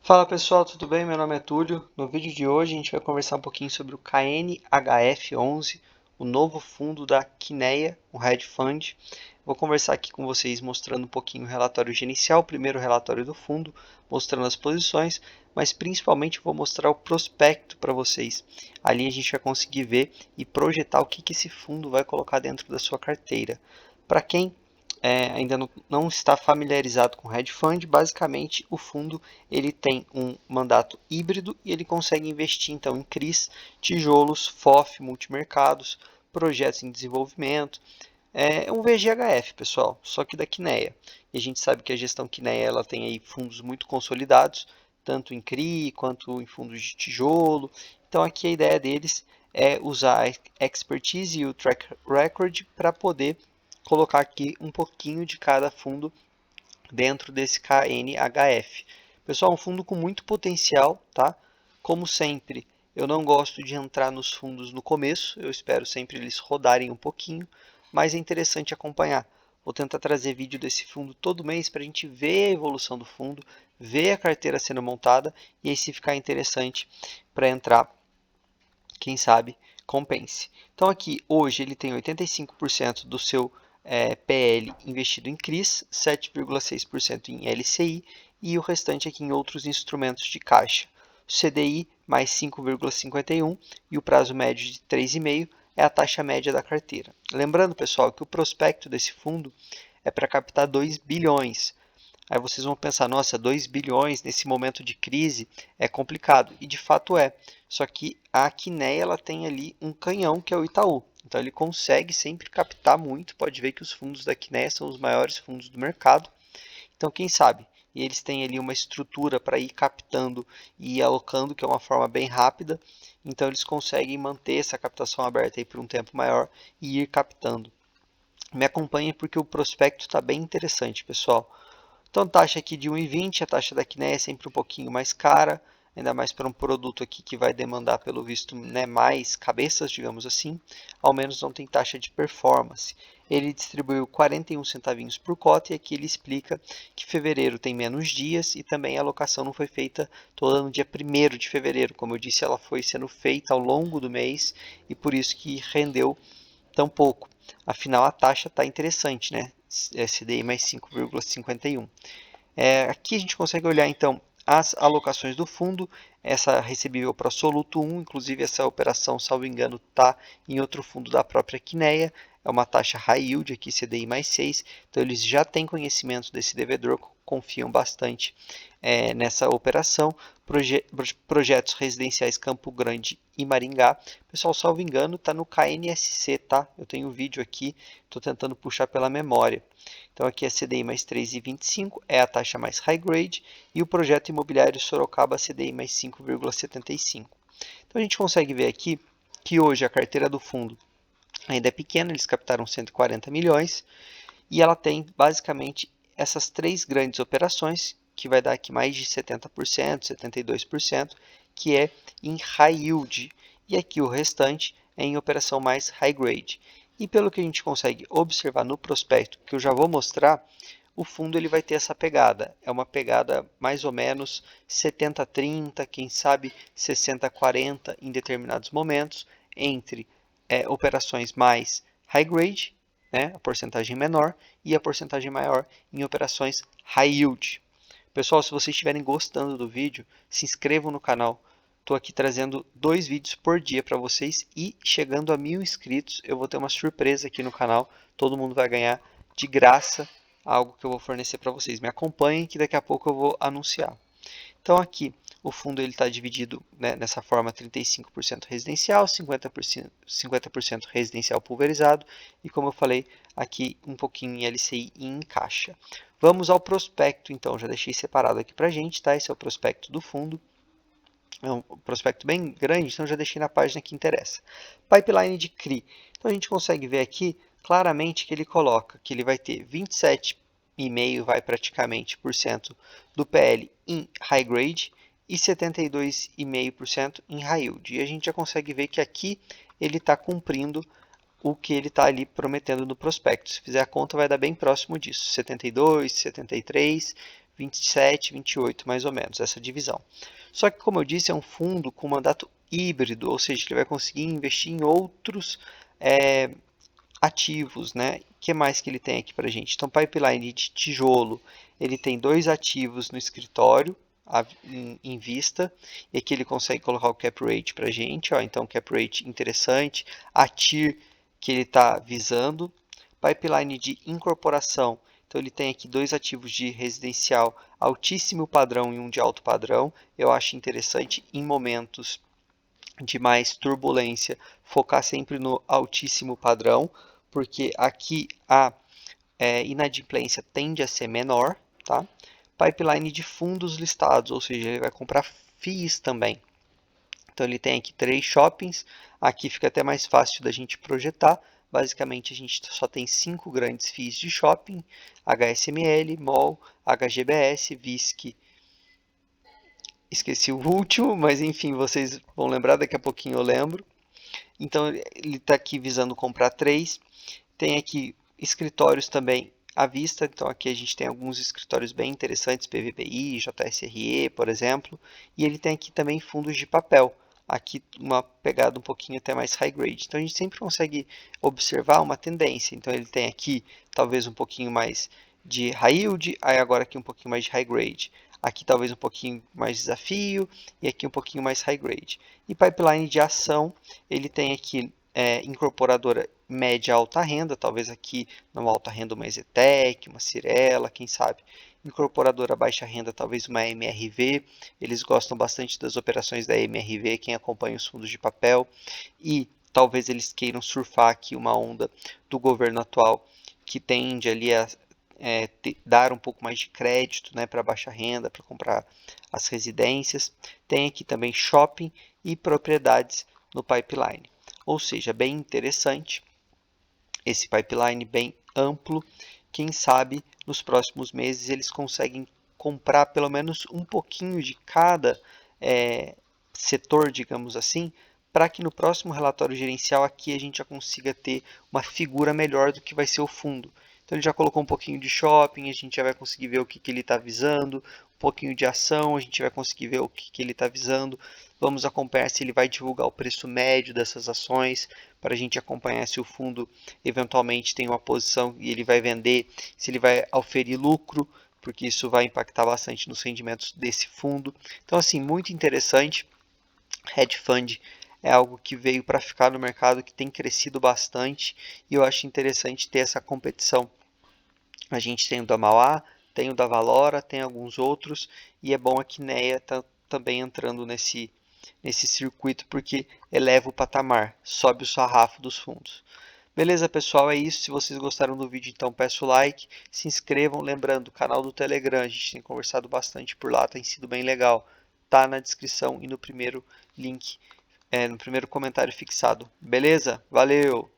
Fala pessoal, tudo bem? Meu nome é Túlio. No vídeo de hoje a gente vai conversar um pouquinho sobre o KNHF11, o novo fundo da Kinea, o Hedge Fund. Vou conversar aqui com vocês mostrando um pouquinho o relatório gerencial, o primeiro relatório do fundo, mostrando as posições, mas principalmente vou mostrar o prospecto para vocês. Ali a gente vai conseguir ver e projetar o que esse fundo vai colocar dentro da sua carteira. Para quem ainda não está familiarizado com hedge fund, basicamente o fundo ele tem um mandato híbrido e ele consegue investir então em CRIs, tijolos, FOF, multimercados, projetos em desenvolvimento. É um VGHF, pessoal, só que da Kinea. E a gente sabe que a gestão Kinea ela tem aí fundos muito consolidados, tanto em CRI quanto em fundos de tijolo. Então aqui a ideia deles é usar a expertise e o track record para poder colocar aqui um pouquinho de cada fundo dentro desse KNHF. Pessoal, um fundo com muito potencial, tá? Como sempre, eu não gosto de entrar nos fundos no começo, eu espero sempre eles rodarem um pouquinho, mas é interessante acompanhar. Vou tentar trazer vídeo desse fundo todo mês para a gente ver a evolução do fundo, ver a carteira sendo montada e aí se ficar interessante para entrar, quem sabe compense. Então aqui, hoje ele tem 85% do seu PL investido em CRIs, 7,6% em LCI e o restante aqui em outros instrumentos de caixa. O CDI mais 5,51 e o prazo médio de 3,5 é a taxa média da carteira. Lembrando, pessoal, que o prospecto desse fundo é para captar 2 bilhões. Aí vocês vão pensar, nossa, 2 bilhões nesse momento de crise é complicado. E de fato é. Só que a Kinea ela tem ali um canhão que é o Itaú. Então ele consegue sempre captar muito. Pode ver que os fundos da Kinea são os maiores fundos do mercado. Então quem sabe? E eles têm ali uma estrutura para ir captando e ir alocando, que é uma forma bem rápida. Então eles conseguem manter essa captação aberta aí por um tempo maior e ir captando. Me acompanhe porque o prospecto está bem interessante, pessoal. Então, taxa aqui de 1,20, a taxa da Kinea é sempre um pouquinho mais cara, ainda mais para um produto aqui que vai demandar, pelo visto, né, mais cabeças, digamos assim, ao menos não tem taxa de performance. Ele distribuiu 41 centavinhos por cota e aqui ele explica que fevereiro tem menos dias e também a alocação não foi feita toda no dia 1º de fevereiro. Como eu disse, ela foi sendo feita ao longo do mês e por isso que rendeu tão pouco. Afinal, a taxa está interessante, né? CDI mais 5,51. Aqui a gente consegue olhar então as alocações do fundo, essa recebível para Soluto 1, inclusive essa operação, salvo engano, está em outro fundo da própria Kinea, é uma taxa high yield, aqui CDI mais 6, então eles já têm conhecimento desse devedor, confiam bastante nessa operação. Projetos residenciais Campo Grande e Maringá, pessoal, salvo engano, está no KNSC, tá? Eu tenho um vídeo aqui, estou tentando puxar pela memória. Então aqui é CDI mais 3,25, é a taxa mais high grade, e o projeto imobiliário Sorocaba CDI mais 5,75. Então a gente consegue ver aqui que hoje a carteira do fundo ainda é pequena, eles captaram 140 milhões, e ela tem basicamente essas três grandes operações, que vai dar aqui mais de 70%, 72%, que é em high yield, e aqui o restante é em operação mais high grade. E pelo que a gente consegue observar no prospecto, que eu já vou mostrar, o fundo ele vai ter essa pegada. É uma pegada mais ou menos 70-30, quem sabe 60-40 em determinados momentos, entre operações mais high grade, né, a porcentagem menor, e a porcentagem maior em operações high yield. Pessoal, se vocês estiverem gostando do vídeo, se inscrevam no canal. Estou aqui trazendo 2 vídeos por dia para vocês e chegando a 1.000 inscritos eu vou ter uma surpresa aqui no canal. Todo mundo vai ganhar de graça algo que eu vou fornecer para vocês. Me acompanhem que daqui a pouco eu vou anunciar. Então aqui o fundo está dividido, né, nessa forma 35% residencial, 50% residencial pulverizado e, como eu falei, aqui um pouquinho em LCI e em caixa. Vamos ao prospecto então, já deixei separado aqui para a gente, tá? Esse é o prospecto do fundo. É um prospecto bem grande, então já deixei na página que interessa. Pipeline de CRI. Então a gente consegue ver aqui claramente que ele coloca que ele vai ter 27,5% vai praticamente por cento do PL em high grade e 72,5% em high yield. E a gente já consegue ver que aqui ele está cumprindo o que ele está ali prometendo no prospecto. Se fizer a conta vai dar bem próximo disso, 72, 73, 27, 28 mais ou menos, essa divisão. Só que, como eu disse, é um fundo com mandato híbrido, ou seja, ele vai conseguir investir em outros ativos, né? O que mais que ele tem aqui para a gente? Então, pipeline de tijolo, ele tem 2 ativos no escritório em vista, e aqui ele consegue colocar o cap rate para a gente, ó, então cap rate interessante, a TIR que ele está visando, pipeline de incorporação, então ele tem aqui 2 ativos de residencial altíssimo padrão e um de alto padrão, eu acho interessante em momentos de mais turbulência, focar sempre no altíssimo padrão, porque aqui a inadimplência tende a ser menor, tá? Pipeline de fundos listados, ou seja, ele vai comprar FIIs também. Então ele tem aqui 3 shoppings, aqui fica até mais fácil da gente projetar. Basicamente a gente só tem 5 grandes FIIs de shopping, HSML, MOL, HGBS, VISC. Esqueci o último, mas enfim, vocês vão lembrar, daqui a pouquinho eu lembro. Então ele está aqui visando comprar 3. Tem aqui escritórios também à vista, então aqui a gente tem alguns escritórios bem interessantes, PVBI, JSRE, por exemplo, e ele tem aqui também fundos de papel, aqui uma pegada um pouquinho até mais high grade. Então a gente sempre consegue observar uma tendência, então ele tem aqui talvez um pouquinho mais de high yield, aí agora aqui um pouquinho mais de high grade. Aqui talvez um pouquinho mais de desafio e aqui um pouquinho mais high grade. E pipeline de ação, ele tem aqui incorporadora média alta renda, talvez aqui numa alta renda uma Ezetec, uma Cirela, quem sabe. Incorporadora baixa renda, talvez uma MRV, eles gostam bastante das operações da MRV, quem acompanha os fundos de papel, e talvez eles queiram surfar aqui uma onda do governo atual, que tende ali a dar um pouco mais de crédito, né, para baixa renda, para comprar as residências. Tem aqui também shopping e propriedades no pipeline. Ou seja, bem interessante esse pipeline bem amplo. Quem sabe nos próximos meses eles conseguem comprar pelo menos um pouquinho de cada setor, digamos assim, para que no próximo relatório gerencial aqui a gente já consiga ter uma figura melhor do que vai ser o fundo. Então ele já colocou um pouquinho de shopping, a gente já vai conseguir ver o que ele está visando, um pouquinho de ação, a gente vai conseguir ver o que ele está visando. Vamos acompanhar se ele vai divulgar o preço médio dessas ações, para a gente acompanhar se o fundo eventualmente tem uma posição e ele vai vender, se ele vai oferir lucro, porque isso vai impactar bastante nos rendimentos desse fundo. Então, assim, muito interessante. Hedge Fund é algo que veio para ficar no mercado, que tem crescido bastante, e eu acho interessante ter essa competição. A gente tem o da Mauá, tem o da Valora, tem alguns outros, e é bom a Quineia tá também entrando nesse circuito, porque eleva o patamar, sobe o sarrafo dos fundos. Beleza, pessoal, é isso. Se vocês gostaram do vídeo, então peço o like, se inscrevam. Lembrando, o canal do Telegram, a gente tem conversado bastante por lá, tem sido bem legal. Tá na descrição e no primeiro link, no primeiro comentário fixado. Beleza? Valeu!